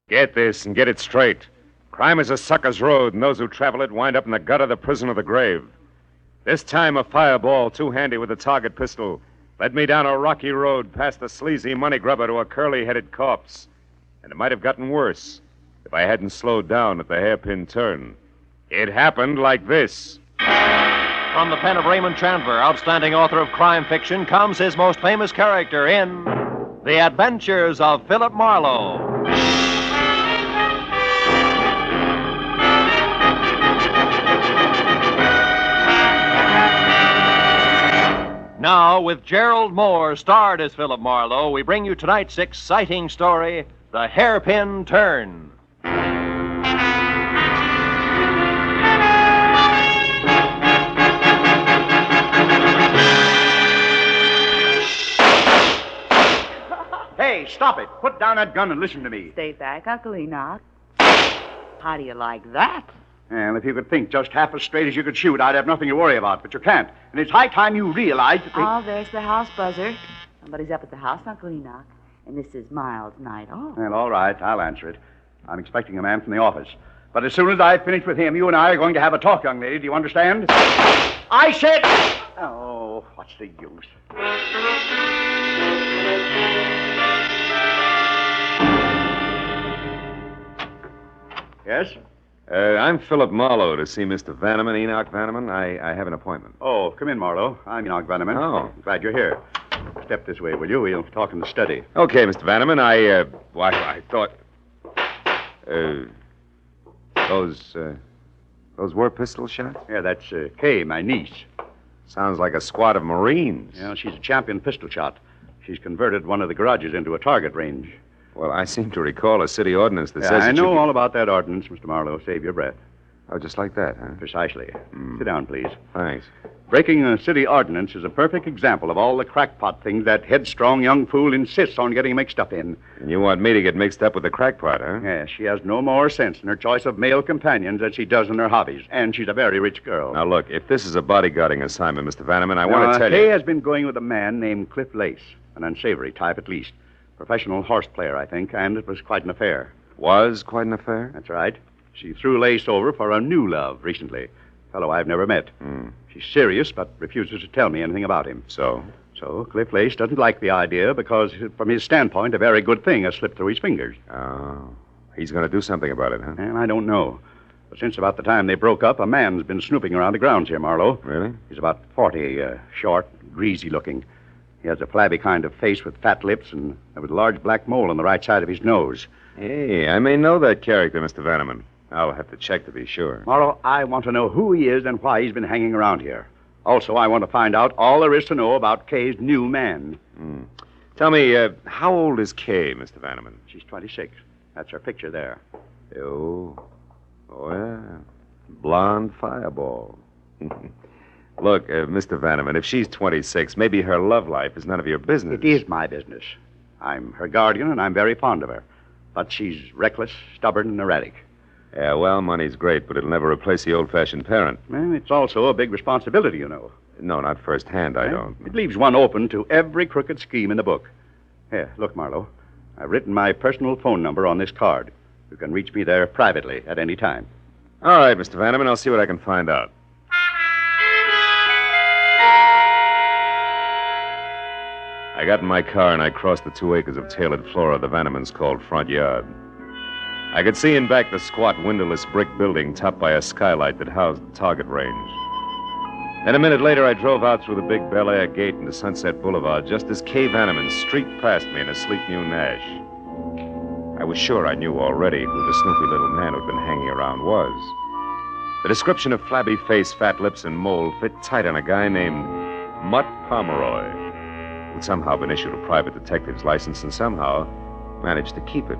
Get this and get it straight. Crime is a sucker's road, and those who travel it wind up in the gutter, the prison, or the grave. This time, a fireball, too handy with a target pistol, led me down a rocky road past the sleazy money grubber to a curly-headed corpse. And it might have gotten worse if I hadn't slowed down at the hairpin turn. It happened like this. From the pen of Raymond Chandler, outstanding author of crime fiction, comes his most famous character in The Adventures of Philip Marlowe. Now, with Gerlad Mohr starred as Philip Marlowe, we bring you tonight's exciting story, The Hairpin Turn. Hey, stop it. Put down that gun and listen to me. Stay back, Uncle Enoch. How do you like that? Well, if you could think just half as straight as you could shoot, I'd have nothing to worry about, but you can't. And it's high time you realize that Oh, there's the house buzzer. Somebody's up at the house, Uncle Enoch. And this is Miles' night off. Well, all right, I'll answer it. I'm expecting a man from the office. But as soon as I've finished with him, you and I are going to have a talk, young lady. Do you understand? I said... Oh, what's the use? Yes? I'm Philip Marlowe to see Mr. Vanneman, Enoch Vanneman. I have an appointment. Oh, come in, Marlowe. I'm Enoch Vanneman. Oh. Glad you're here. Step this way, will you? We'll talk in the study. Okay, Mr. Vanneman, I thought... Those were pistol shots? Yeah, that's Kay, my niece. Sounds like a squad of Marines. Yeah, she's a champion pistol shot. She's converted one of the garages into a target range. Well, I seem to recall a city ordinance that Yeah, says... I it know should be- all about that ordinance, Mr. Marlowe. Save your breath. Oh, just like that, huh? Precisely. Sit down, please. Thanks. Breaking a city ordinance is a perfect example of all the crackpot things that headstrong young fool insists on getting mixed up in. And you want me to get mixed up with the crackpot, huh? Yeah, she has no more sense in her choice of male companions than she does in her hobbies. And she's a very rich girl. Now, look, if this is a bodyguarding assignment, Mr. Vanneman, I want to tell Kay you... has been going with a man named Cliff Lace, an unsavory type at least. Professional horse player, I think, and it was quite an affair. Was quite an affair? That's right. She threw Lace over for a new love recently. Fellow I've never met. She's serious, but refuses to tell me anything about him. So Cliff Lace doesn't like the idea because, from his standpoint, a very good thing has slipped through his fingers. Oh. He's going to do something about it, huh? And I don't know. But since about the time they broke up, a man's been snooping around the grounds here, Marlowe. Really? He's about 40, short, greasy looking. He has a flabby kind of face with fat lips and with a large black mole on the right side of his nose. Hey, I may know that character, Mr. Vanneman. I'll have to check to be sure. Marlowe, I want to know who he is and why he's been hanging around here. Also, I want to find out all there is to know about Kay's new man. Tell me, how old is Kay, Mr. Vanneman? She's 26. That's her picture there. Oh, yeah. Blonde fireball. Look, Mr. Vanneman, if she's 26, maybe her love life is none of your business. It is my business. I'm her guardian, and I'm very fond of her. But she's reckless, stubborn, and erratic. Yeah, well, money's great, but it'll never replace the old-fashioned parent. Well, it's also a big responsibility, you know. No, not firsthand, I don't. It leaves one open to every crooked scheme in the book. Here, look, Marlowe. I've written my personal phone number on this card. You can reach me there privately at any time. All right, Mr. Vanneman, I'll see what I can find out. I got in my car and I crossed the 2 acres of tailored flora the Vannemans called front yard. I could see in back the squat, windowless brick building topped by a skylight that housed the target range. Then a minute later, I drove out through the big Bel Air gate into Sunset Boulevard just as Kay Vanneman streaked past me in a sleek new Nash. I was sure I knew already who the snoopy little man who'd been hanging around was. The description of flabby face, fat lips, and mole fit tight on a guy named Mutt Pomeroy, who'd somehow been issued a private detective's license and somehow managed to keep it.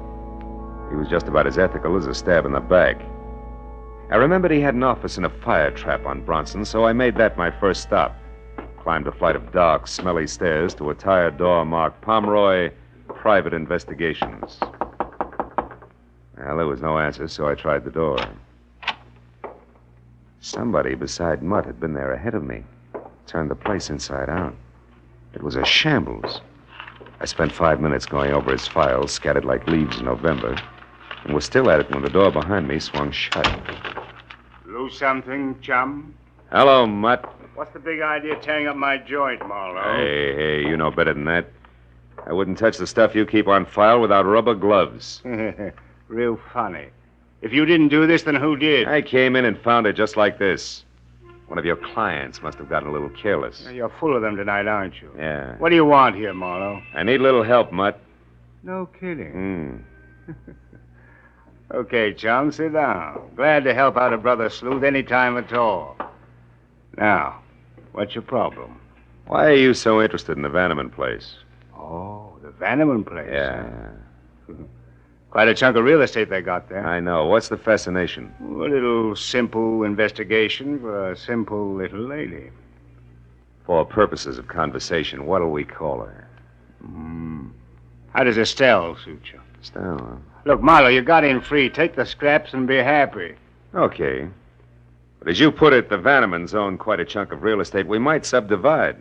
He was just about as ethical as a stab in the back. I remembered he had an office in a fire trap on Bronson, so I made that my first stop. Climbed a flight of dark, smelly stairs to a tired door marked Pomeroy, Private Investigations. Well, there was no answer, so I tried the door. Somebody beside Mutt had been there ahead of me. Turned the place inside out. It was a shambles. I spent 5 minutes going over his files, scattered like leaves in November. and was still at it when the door behind me swung shut. Lose something, chum? Hello, Mutt. What's the big idea tearing up my joint, Marlowe? Hey, you know better than that. I wouldn't touch the stuff you keep on file without rubber gloves. Real funny. If you didn't do this, then who did? I came in and found it just like this. One of your clients must have gotten a little careless. You're full of them tonight, aren't you? Yeah. What do you want here, Marlowe? I need a little help, Mutt. No kidding. Okay, chum, sit down. Glad to help out a brother sleuth any time at all. Now, what's your problem? Why are you so interested in the Vanneman place? Oh, the Vanneman place. Yeah. Huh? Quite a chunk of real estate they got there. I know. What's the fascination? A little simple investigation for a simple little lady. For purposes of conversation, what'll we call her? How does Estelle suit you? Estelle, huh? Look, Marlowe, you got in free. Take the scraps and be happy. Okay. But as you put it, the Vannemans own quite a chunk of real estate. We might subdivide.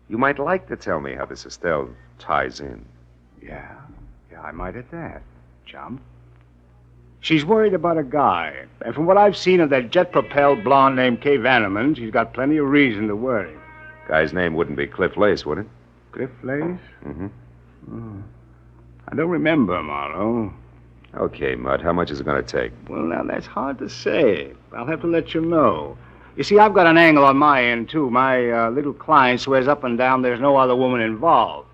You might like to tell me how this Estelle ties in. Yeah, I might at that, chum. She's worried about a guy. And from what I've seen of that jet-propelled blonde named Kay Vanneman, she's got plenty of reason to worry. Guy's name wouldn't be Cliff Lace, would it? Cliff Lace? Mm-hmm. I don't remember, Marlowe. Okay, Mutt. How much is it going to take? Well, now, that's hard to say. I'll have to let you know. You see, I've got an angle on my end, too. My little client swears up and down there's no other woman involved.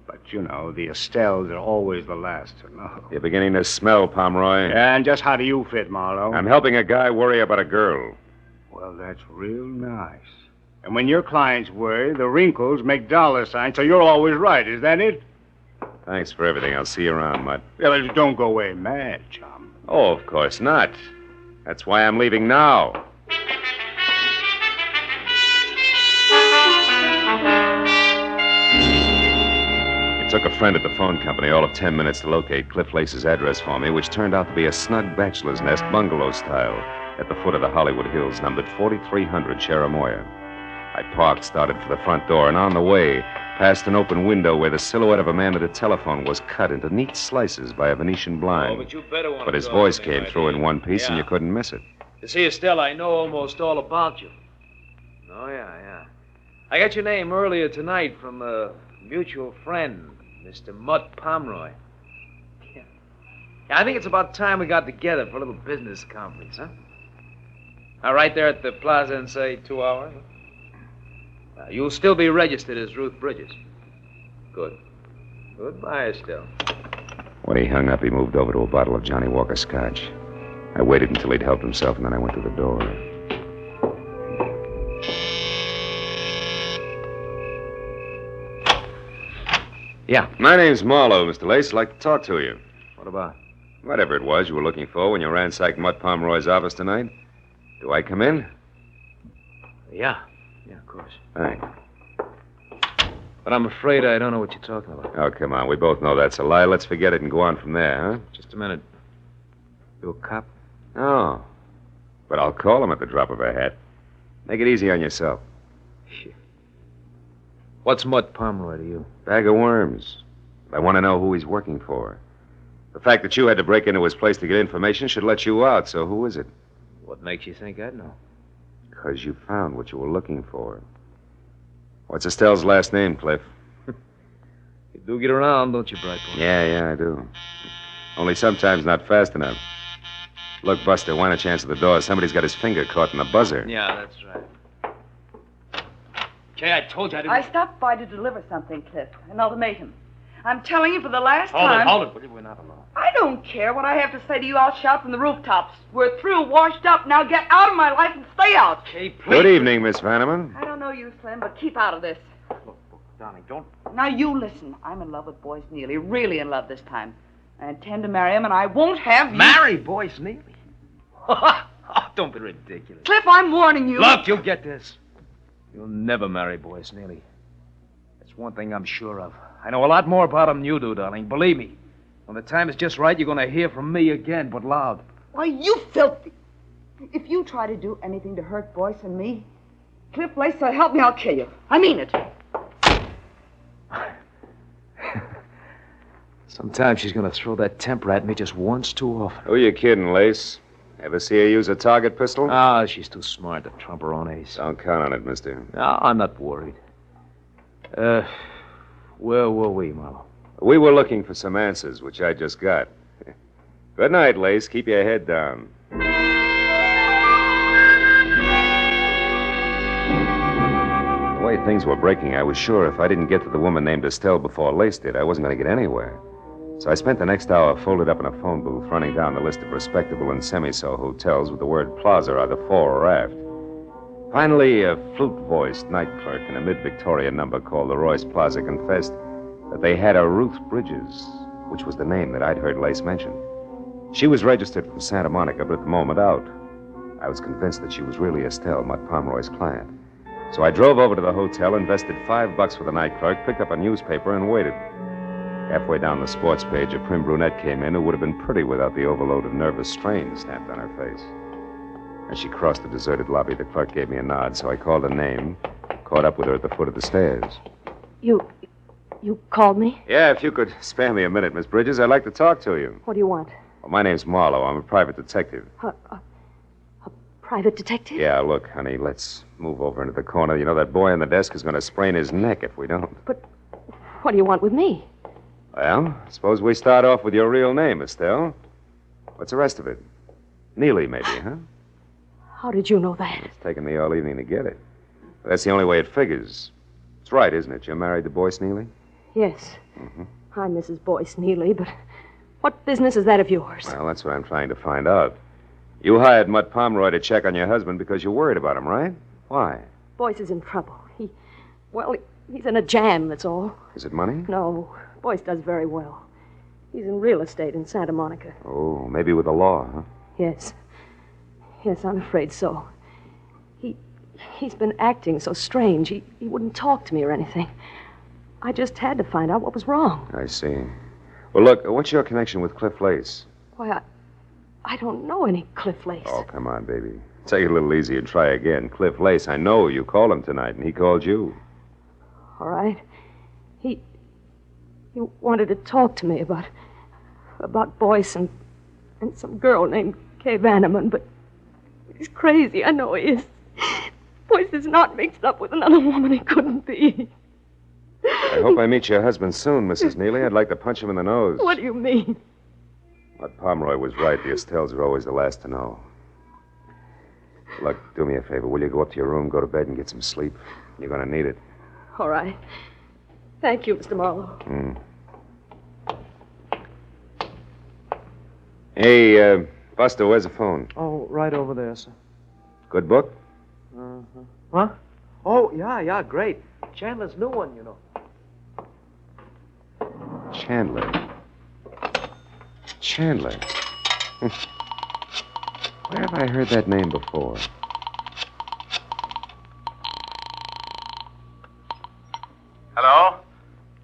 But, you know, the Estelles are always the last to know. You're beginning to smell, Pomeroy. And just how do you fit, Marlowe? I'm helping a guy worry about a girl. Well, that's real nice. And when your clients worry, the wrinkles make dollar signs, so you're always right. Is that it? Thanks for everything. I'll see you around, Mutt. Yeah, but don't go away mad, chum. Oh, of course not. That's why I'm leaving now. It took a friend at the phone company all of 10 minutes to locate Cliff Lace's address for me, which turned out to be a snug bachelor's nest bungalow style at the foot of the Hollywood Hills, numbered 4300 Cherimoya. I parked, started for the front door, and on the way, past an open window where the silhouette of a man at a telephone was cut into neat slices by a Venetian blind. Oh, but you better want But to his go voice with me, came my through dear. in one piece, and you couldn't miss it. You see, Estelle, I know almost all about you. Oh, yeah. I got your name earlier tonight from a mutual friend, Mr. Mutt Pomeroy. Yeah, I think it's about time we got together for a little business conference, huh? Now, right there at the plaza in, say, 2 hours. You'll still be registered as Ruth Bridges. Good. Goodbye, Estelle. When he hung up, he moved over to a bottle of Johnny Walker Scotch. I waited until he'd helped himself, and then I went to the door. Yeah. My name's Marlowe, Mr. Lace. I'd like to talk to you. What about? Whatever it was you were looking for when you ransacked Mutt Pomeroy's office tonight. Do I come in? Yeah, of course. Thanks. But I'm afraid I don't know what you're talking about. Oh, come on. We both know that's a lie. Let's forget it and go on from there, huh? Just a minute. You a cop? Oh. But I'll call him at the drop of a hat. Make it easy on yourself. What's Mutt Pomeroy to you? Bag of worms. I want to know who he's working for. The fact that you had to break into his place to get information should let you out, so who is it? What makes you think I'd know? Because you found what you were looking for. What's Estelle's last name, Cliff? You do get around, don't you, Bright Boy? Yeah, I do. Only sometimes not fast enough. Look, Buster, why don't you answer the door? Somebody's got his finger caught in the buzzer. Yeah, that's right. Jay, I told you I didn't... I stopped by to deliver something, Cliff. An ultimatum. I'm telling you for the last time... Hold it. We're not alone. I don't care what I have to say to you. I'll shout from the rooftops. We're through, washed up. Now get out of my life and stay out. Jay, please. Good evening, Miss Vanneman. I don't know you, Slim, but keep out of this. Look, darling, don't... Now you listen. I'm in love with Boyce Neely. Really in love this time. I intend to marry him, and I won't have you... Marry Boyce Neely? Oh, don't be ridiculous. Cliff, I'm warning you. Look, you'll get this. You'll never marry Boyce Neely. That's one thing I'm sure of. I know a lot more about him than you do, darling. Believe me. When the time is just right, you're going to hear from me again, but loud. Why, you filthy. If you try to do anything to hurt Boyce and me, Cliff Lace, help me, I'll kill you. I mean it. Sometimes she's going to throw that temper at me just once too often. Who you kidding, Lace? Ever see her use a target pistol? Ah, she's too smart to trump her own ace. Don't count on it, mister. No, I'm not worried. Where were we, Marlowe? We were looking for some answers, which I just got. Good night, Lace. Keep your head down. The way things were breaking, I was sure if I didn't get to the woman named Estelle before Lace did, I wasn't going to get anywhere. So I spent the next hour folded up in a phone booth, running down the list of respectable and semi-so hotels with the word plaza either fore or aft. Finally, a flute-voiced night clerk in a mid-Victorian number called the Royce Plaza confessed that they had a Ruth Bridges, which was the name that I'd heard Lace mention. She was registered from Santa Monica, but at the moment out. I was convinced that she was really Estelle, Mutt Pomeroy's client. So I drove over to the hotel, invested $5 for the night clerk, picked up a newspaper, and waited. Halfway down the sports page, a prim brunette came in who would have been pretty without the overload of nervous strain stamped on her face. As she crossed the deserted lobby, the clerk gave me a nod, so I called her name, caught up with her at the foot of the stairs. You called me? Yeah, if you could spare me a minute, Miss Bridges, I'd like to talk to you. What do you want? Well, my name's Marlowe. I'm a private detective. A private detective? Yeah, look, honey, let's move over into the corner. You know, that boy on the desk is going to sprain his neck if we don't. But what do you want with me? Well, suppose we start off with your real name, Estelle. What's the rest of it? Neely, maybe, huh? How did you know that? It's taken me all evening to get it. But that's the only way it figures. It's right, isn't it? You're married to Boyce Neely? Yes. Mm-hmm. I'm Mrs. Boyce Neely, but what business is that of yours? Well, that's what I'm trying to find out. You hired Mutt Pomeroy to check on your husband because you're worried about him, right? Why? Boyce is in trouble. He's in a jam, that's all. Is it money? No. Boyce does very well. He's in real estate in Santa Monica. Oh, maybe with the law, huh? Yes. Yes, I'm afraid so. He's been acting so strange. He wouldn't talk to me or anything. I just had to find out what was wrong. I see. Well, look, what's your connection with Cliff Lace? Why, I don't know any Cliff Lace. Oh, come on, baby. Take it a little easy and try again. Cliff Lace, I know you called him tonight, and he called you. All right. He wanted to talk to me about Boyce and some girl named Kay Vanneman, but he's crazy. I know he is. Boyce is not mixed up with another woman. He couldn't be. I hope I meet your husband soon, Mrs. Neely. I'd like to punch him in the nose. What do you mean? Mutt Pomeroy was right. The Estelles are always the last to know. Look, do me a favor. Will you go up to your room, go to bed, and get some sleep? You're going to need it. All right. Thank you, Mr. Marlowe. Hey, Buster, where's the phone? Oh, right over there, sir. Good book? Uh-huh. Huh? Oh, yeah, great. Chandler's new one, you know. Chandler. Where have I heard that name before? Hello?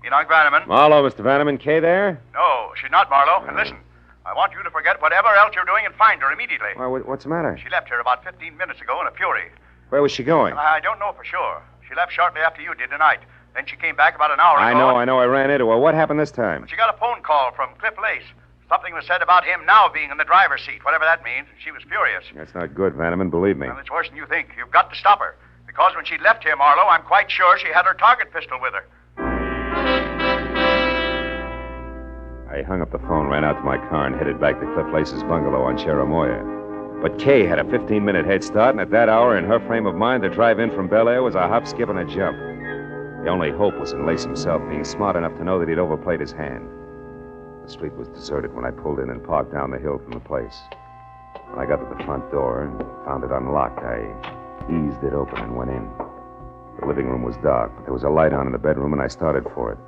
Enoch Vanneman? Marlowe, Mr. Vanneman. Kay there? No, she's not, Marlowe. And listen, I want you to forget whatever else you're doing and find her immediately. Why, what's the matter? She left here about 15 minutes ago in a fury. Where was she going? I don't know for sure. She left shortly after you did tonight. Then she came back about an hour ago. I know. I ran into her. What happened this time? She got a phone call from Cliff Lace. Something was said about him now being in the driver's seat, whatever that means. She was furious. That's not good, Vanneman. Believe me. Well, it's worse than you think. You've got to stop her. Because when she left here, Marlowe, I'm quite sure she had her target pistol with her. I hung up the phone, ran out to my car, and headed back to Cliff Lace's bungalow on Cheramoya. But Kay had a 15-minute head start, and at that hour, in her frame of mind, the drive in from Bel Air was a hop, skip, and a jump. The only hope was in Lace himself being smart enough to know that he'd overplayed his hand. The street was deserted when I pulled in and parked down the hill from the place. When I got to the front door and found it unlocked, I eased it open and went in. The living room was dark, but there was a light on in the bedroom, and I started for it.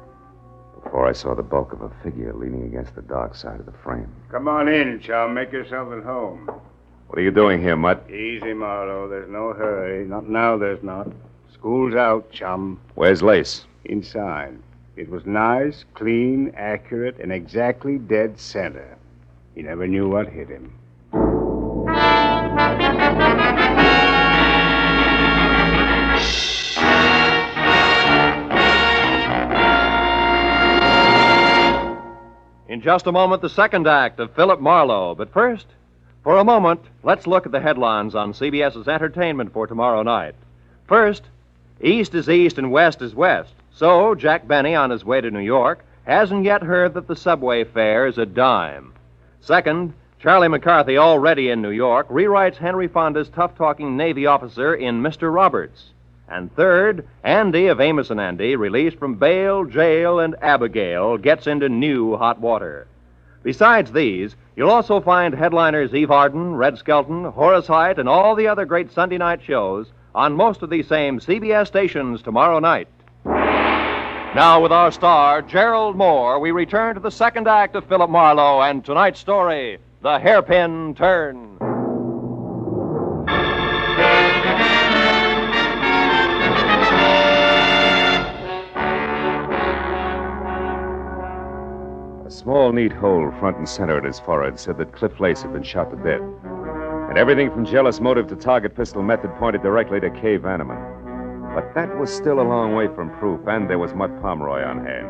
Before I saw the bulk of a figure leaning against the dark side of the frame. Come on in, chum. Make yourself at home. What are you doing here, Mutt? Easy, Marlowe. There's no hurry. Not now, there's not. School's out, chum. Where's Lace? Inside. It was nice, clean, accurate, and exactly dead center. He never knew what hit him. In just a moment, the second act of Philip Marlowe. But first, for a moment, let's look at the headlines on CBS's entertainment for tomorrow night. First, East is East and West is West. So, Jack Benny, on his way to New York, hasn't yet heard that the subway fare is a dime. Second, Charlie McCarthy, already in New York, rewrites Henry Fonda's tough-talking Navy officer in Mr. Roberts. And third, Andy of Amos and Andy, released from bail, jail, and Abigail, gets into new hot water. Besides these, you'll also find headliners Eve Arden, Red Skelton, Horace Heidt, and all the other great Sunday night shows on most of these same CBS stations tomorrow night. Now, with our star, Gerlad Mohr, we return to the second act of Philip Marlowe and tonight's story, The Hairpin Turn. A small, neat hole front and center at his forehead said that Cliff Lace had been shot to death. And everything from jealous motive to target pistol method pointed directly to Kay Vanneman. But that was still a long way from proof, and there was Mutt Pomeroy on hand.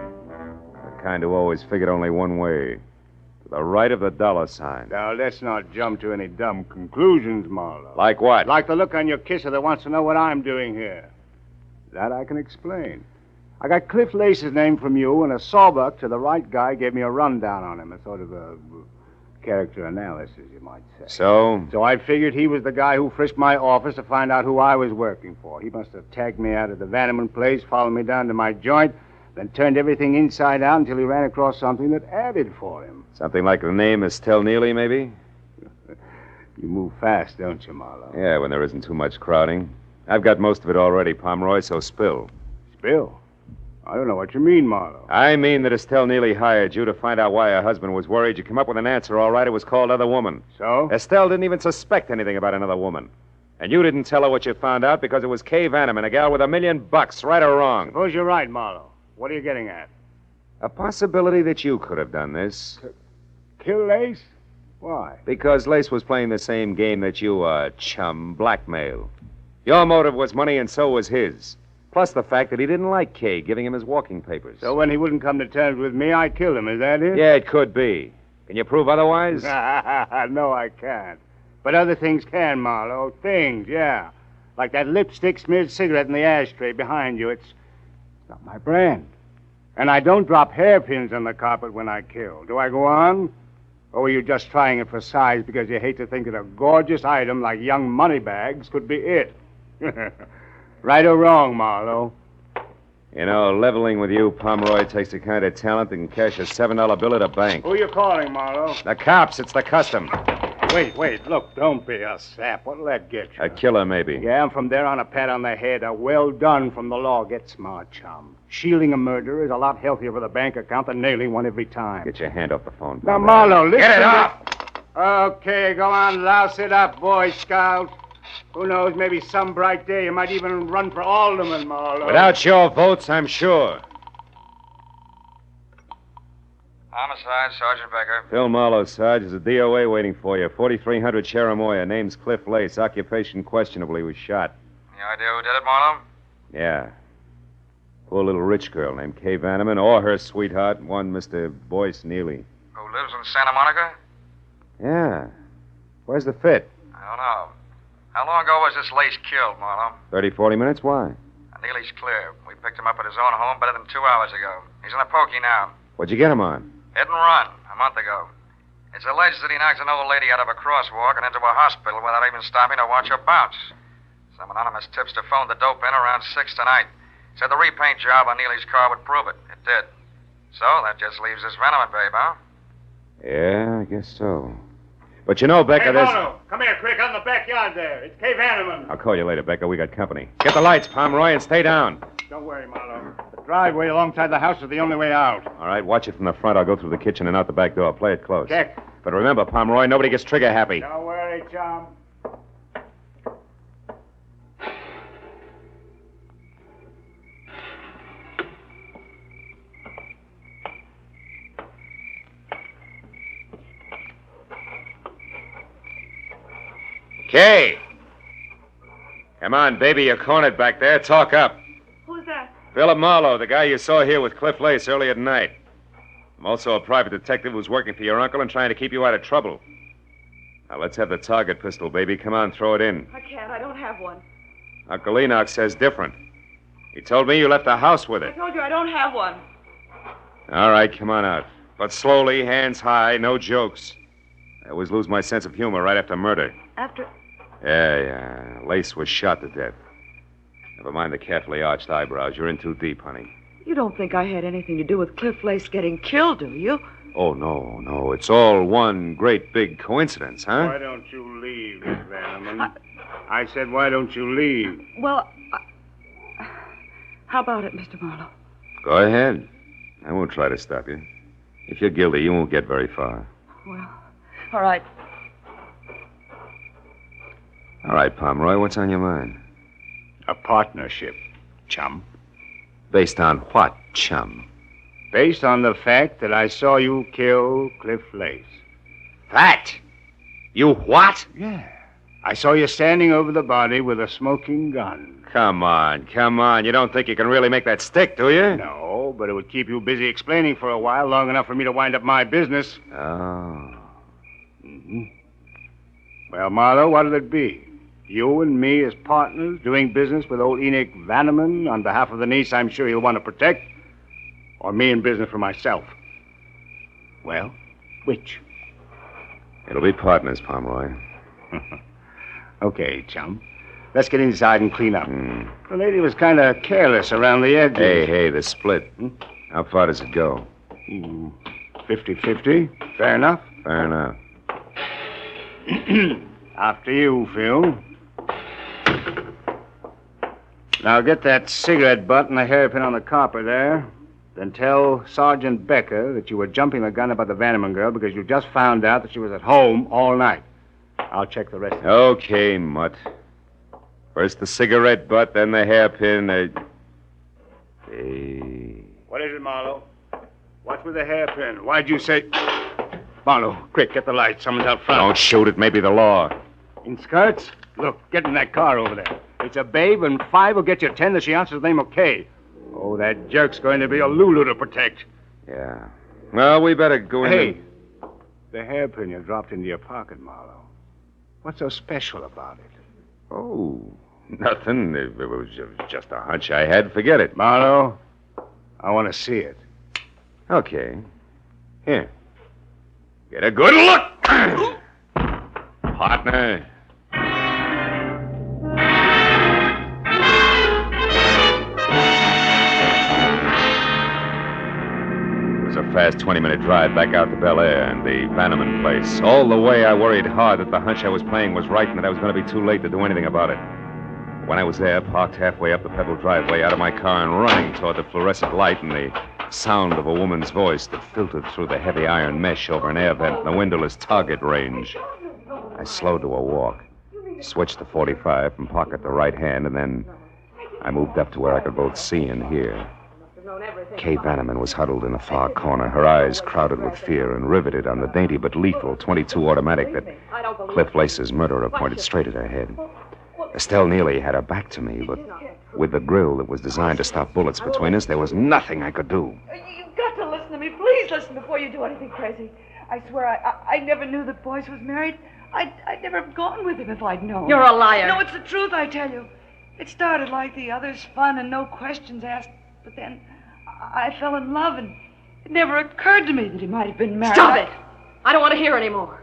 The kind who always figured only one way, to the right of the dollar sign. Now, let's not jump to any dumb conclusions, Marlowe. Like what? Like the look on your kisser that wants to know what I'm doing here. That I can explain. I got Cliff Lace's name from you, and a sawbuck to the right guy gave me a rundown on him, a sort of a character analysis, you might say. So? So I figured he was the guy who frisked my office to find out who I was working for. He must have tagged me out of the Vanneman place, followed me down to my joint, then turned everything inside out until he ran across something that added for him. Something like the name Estelle Neely, maybe? You move fast, don't you, Marlowe? Yeah, when there isn't too much crowding. I've got most of it already, Pomeroy, so spill. Spill? I don't know what you mean, Marlowe. I mean that Estelle Neely hired you to find out why her husband was worried. You came up with an answer, all right. It was called Other Woman. So? Estelle didn't even suspect anything about another woman. And you didn't tell her what you found out because it was Kay Vanneman, a gal with $1 million, right or wrong. Suppose you're right, Marlowe. What are you getting at? A possibility that you could have done this. Kill Lace? Why? Because Lace was playing the same game that you are, chum, blackmail. Your motive was money, and so was his. Plus the fact that he didn't like Kay giving him his walking papers. So when he wouldn't come to terms with me, I killed him. Is that it? Yeah, it could be. Can you prove otherwise? No, I can't. But other things can, Marlowe. Things, yeah. Like that lipstick-smeared cigarette in the ashtray behind you. It's not my brand. And I don't drop hairpins on the carpet when I kill. Do I go on? Or were you just trying it for size because you hate to think that a gorgeous item like young moneybags could be it? Right or wrong, Marlowe? You know, leveling with you, Pomeroy, takes the kind of talent that can cash a $7 bill at a bank. Who you calling, Marlowe? The cops. It's the custom. Wait. Look, don't be a sap. What'll that get you? A killer, maybe. Yeah, and from there on, a pat on the head. A well done from the law. Get smart, chum. Shielding a murderer is a lot healthier for the bank account than nailing one every time. Get your hand off the phone. Now, Marlowe, listen. Get it off! Okay, go on, louse it up, Boy Scout. Who knows, maybe some bright day you might even run for alderman, Marlowe. Without your votes, I'm sure. Homicide, Sergeant Becker. Phil Marlowe, Sarge. There's a DOA waiting for you. 4300 Cherimoya. Name's Cliff Lace. Occupation questionably was shot. Any idea who did it, Marlowe? Yeah. Poor little rich girl named Kay Vanneman, or her sweetheart, one Mr. Boyce Neely. Who lives in Santa Monica? Yeah. Where's the fit? I don't know. How long ago was this Lace killed, Marlowe? 30, 40 minutes? Why? Neely's clear. We picked him up at his own home better than 2 hours ago. He's in a pokey now. What'd you get him on? Hit and run, a month ago. It's alleged that he knocked an old lady out of a crosswalk and into a hospital without even stopping to watch her bounce. Some anonymous tipster phoned the dope in around 6 tonight. Said the repaint job on Neely's car would prove it. It did. So that just leaves this Vanneman babe, huh? Yeah, I guess so. But you know, Becca, there's... Marlowe, come here, quick, out in the backyard there. It's Kay Vanneman. I'll call you later, Becca. We got company. Get the lights, Pomeroy, and stay down. Don't worry, Marlowe. The driveway alongside the house is the only way out. All right, watch it from the front. I'll go through the kitchen and out the back door. Play it close. Check. But remember, Pomeroy, nobody gets trigger happy. Don't worry, chum. Kay! Come on, baby. You're cornered back there. Talk up. Who's that? Philip Marlowe, the guy you saw here with Cliff Lace earlier tonight. I'm also a private detective who's working for your uncle and trying to keep you out of trouble. Now, let's have the target pistol, baby. Come on, throw it in. I can't. I don't have one. Uncle Enoch says different. He told me you left the house with I it. told you I don't have one. All right, come on out. But slowly, hands high, no jokes. I always lose my sense of humor right after murder. After... Yeah. Lace was shot to death. Never mind the carefully arched eyebrows. You're in too deep, honey. You don't think I had anything to do with Cliff Lace getting killed, do you? Oh, no. It's all one great big coincidence, huh? Why don't you leave, Miss Vanneman? I said, why don't you leave? Well, how about it, Mr. Marlowe? Go ahead. I won't try to stop you. If you're guilty, you won't get very far. Well, all right. All right, Pomeroy, what's on your mind? A partnership, chum. Based on what, chum? Based on the fact that I saw you kill Cliff Lace. Fact? You what? Yeah. I saw you standing over the body with a smoking gun. Come on. You don't think you can really make that stick, do you? No, but it would keep you busy explaining for a while, long enough for me to wind up my business. Oh. Mm-hmm. Well, Marlowe, what'll it be? You and me as partners doing business with old Enoch Vanneman on behalf of the niece I'm sure he'll want to protect? Or me in business for myself? Well, which? It'll be partners, Pomeroy. Okay, chum. Let's get inside and clean up. The lady was kind of careless around the edges. Hey, the split. How far does it go? 50-50. Fair enough? Fair enough. After you, Phil. Now get that cigarette butt and the hairpin on the copper there. Then tell Sergeant Becker that you were jumping the gun about the Vanneman girl because you just found out that she was at home all night. I'll check the rest of it. Okay, Mutt. First the cigarette butt, then the hairpin. Hey. What is it, Marlowe? What's with the hairpin? Why'd you say... Marlowe, quick, get the light. Someone's out front. Don't shoot it. Maybe the law. In skirts? Look, get in that car over there. It's a babe, and 5 will get you 10 that she answers the name of Kay. Oh, that jerk's going to be a Lulu to protect. Yeah. Well, we better go in. Hey, the hairpin you dropped into your pocket, Marlowe. What's so special about it? Oh, nothing. It was just a hunch I had. Forget it. Marlowe, I want to see it. Okay. Here. Get a good look. Partner. It was a fast 20-minute drive back out to Bel Air and the Vanneman place. All the way, I worried hard that the hunch I was playing was right and that I was going to be too late to do anything about it. When I was there, parked halfway up the pebbled driveway, out of my car and running toward the fluorescent light and the sound of a woman's voice that filtered through the heavy iron mesh over an air vent in the windowless target range. I slowed to a walk, switched to 45 from pocket to right hand, and then I moved up to where I could both see and hear. Kay Vanneman was huddled in a far corner, her eyes crowded with fear and riveted on the dainty but lethal .22 automatic that Cliff Lace's murderer pointed straight at her head. Estelle Neely had her back to me, but with the grill that was designed to stop bullets between us, there was nothing I could do. You've got to listen to me. Please listen before you do anything crazy. I swear I never knew that Boyce was married. I'd never have gone with him if I'd known. You're a liar. No, it's the truth, I tell you. It started like the others, fun and no questions asked. But then I fell in love, and it never occurred to me that he might have been married. Stop it! I don't want to hear any more.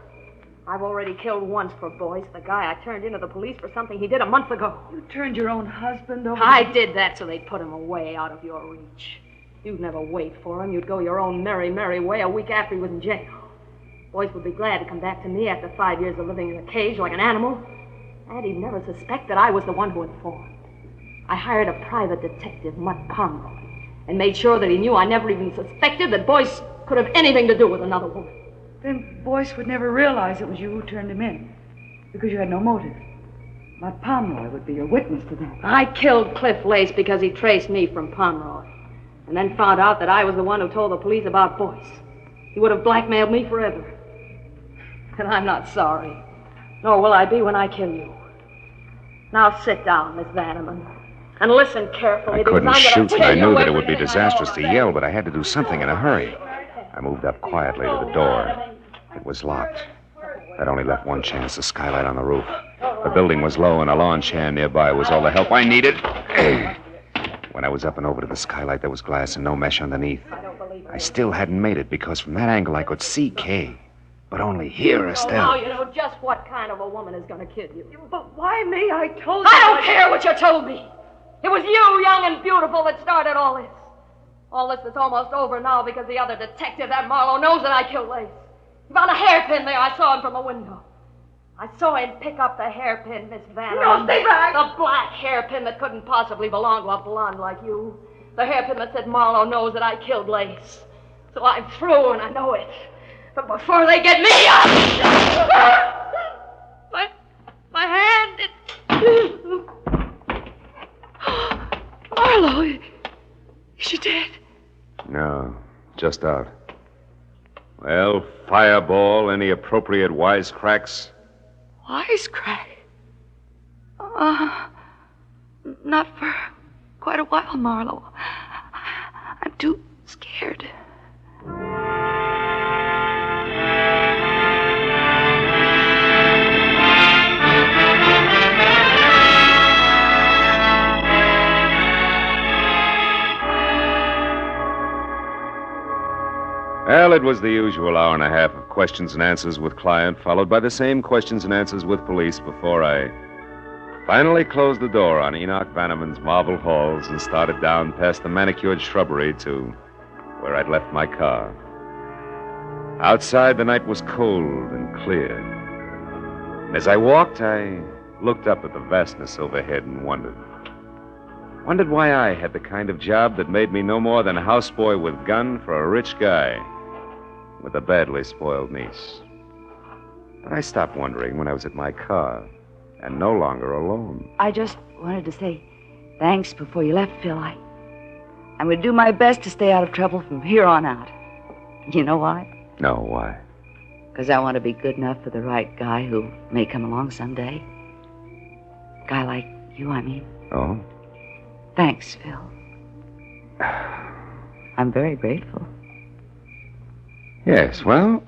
I've already killed once for Boyce, the guy I turned into the police for something he did a month ago. You turned your own husband over. I did that so they'd put him away out of your reach. You'd never wait for him. You'd go your own merry, merry way a week after he was in jail. Boyce would be glad to come back to me after 5 years of living in a cage like an animal. And he'd never suspect that I was the one who informed. I hired a private detective, Mutt Pomeroy, and made sure that he knew I never even suspected that Boyce could have anything to do with another woman. Then Boyce would never realize it was you who turned him in, because you had no motive. Mutt Pomeroy would be your witness to that. I killed Cliff Lace because he traced me from Pomeroy, and then found out that I was the one who told the police about Boyce. He would have blackmailed me forever. And I'm not sorry. Nor will I be when I kill you. Now sit down, Miss Vanneman, and listen carefully. I couldn't shoot. I knew that it would be disastrous to yell, but I had to do something in a hurry. I moved up quietly to the door. It was locked. That only left one chance, the skylight on the roof. The building was low, and a lawn chair nearby was all the help I needed. When I was up and over to the skylight, there was glass and no mesh underneath. I still hadn't made it because from that angle I could see Kay, but only hear Estelle. Now you know just what kind of a woman is going to kill you. But why me? I told you. I don't care what you told me. It was you, young and beautiful, that started all this. All this is almost over now because the other detective, that Marlowe, knows that I killed Lace. He found a hairpin there. I saw him from the window. I saw him pick up the hairpin, Miss Van. No, stay back. The black hairpin that couldn't possibly belong to a blonde like you. The hairpin that said Marlowe knows that I killed Lace. So I'm through, and I know it. But before they get me, my hand, Marlowe, is she dead? No, just out. Well, fireball, any appropriate wisecracks? Wisecrack? Not for quite a while, Marlowe. I'm too scared. Well, it was the usual hour and a half of questions and answers with client, followed by the same questions and answers with police before I finally closed the door on Enoch Bannerman's marble halls and started down past the manicured shrubbery to where I'd left my car. Outside, the night was cold and clear. And as I walked, I looked up at the vastness overhead and wondered why I had the kind of job that made me no more than a houseboy with gun for a rich guy with a badly spoiled niece. But I stopped wondering when I was at my car and no longer alone. I just wanted to say thanks before you left, Phil. I'm going to do my best to stay out of trouble from here on out. You know why? No, why? Because I want to be good enough for the right guy who may come along someday. A guy like you, I mean. Oh? Thanks, Phil. I'm very grateful. Yes, well,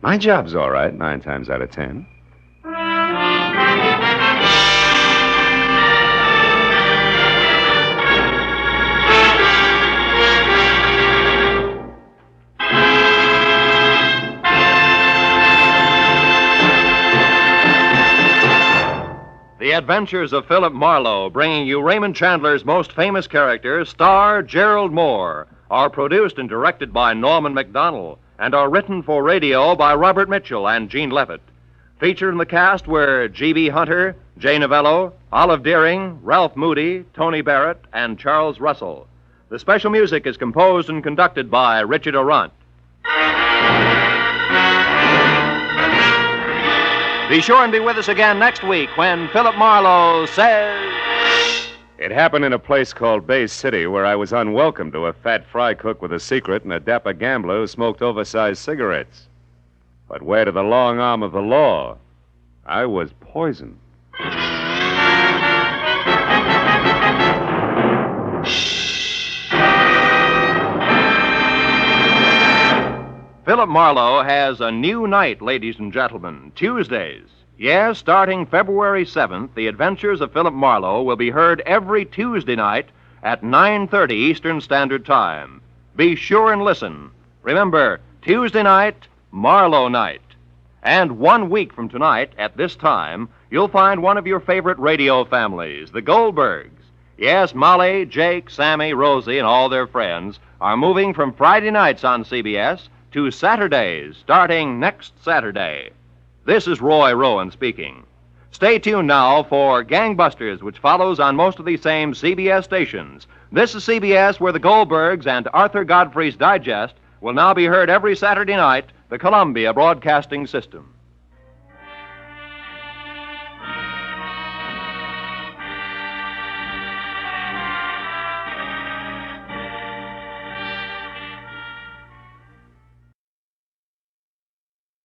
my job's all right 9 times out of 10. The Adventures of Philip Marlowe, bringing you Raymond Chandler's most famous character, star Gerlad Mohr, are produced and directed by Norman MacDonald and are written for radio by Robert Mitchell and Gene Levitt. Featured in the cast were G.B. Hunter, Jay Novello, Olive Deering, Ralph Moody, Tony Barrett, and Charles Russell. The special music is composed and conducted by Richard Arant. Be sure and be with us again next week when Philip Marlowe says... It happened in a place called Bay City where I was unwelcome to a fat fry cook with a secret and a dapper gambler who smoked oversized cigarettes. But where to the long arm of the law, I was poisoned. Philip Marlowe has a new night, ladies and gentlemen, Tuesdays. Yes, starting February 7th, the Adventures of Philip Marlowe will be heard every Tuesday night at 9:30 Eastern Standard Time. Be sure and listen. Remember, Tuesday night, Marlowe night. And 1 week from tonight, at this time, you'll find one of your favorite radio families, the Goldbergs. Yes, Molly, Jake, Sammy, Rosie, and all their friends are moving from Friday nights on CBS to Saturdays, starting next Saturday. This is Roy Rowan speaking. Stay tuned now for Gangbusters, which follows on most of the same CBS stations. This is CBS, where the Goldbergs and Arthur Godfrey's Digest will now be heard every Saturday night, the Columbia Broadcasting System.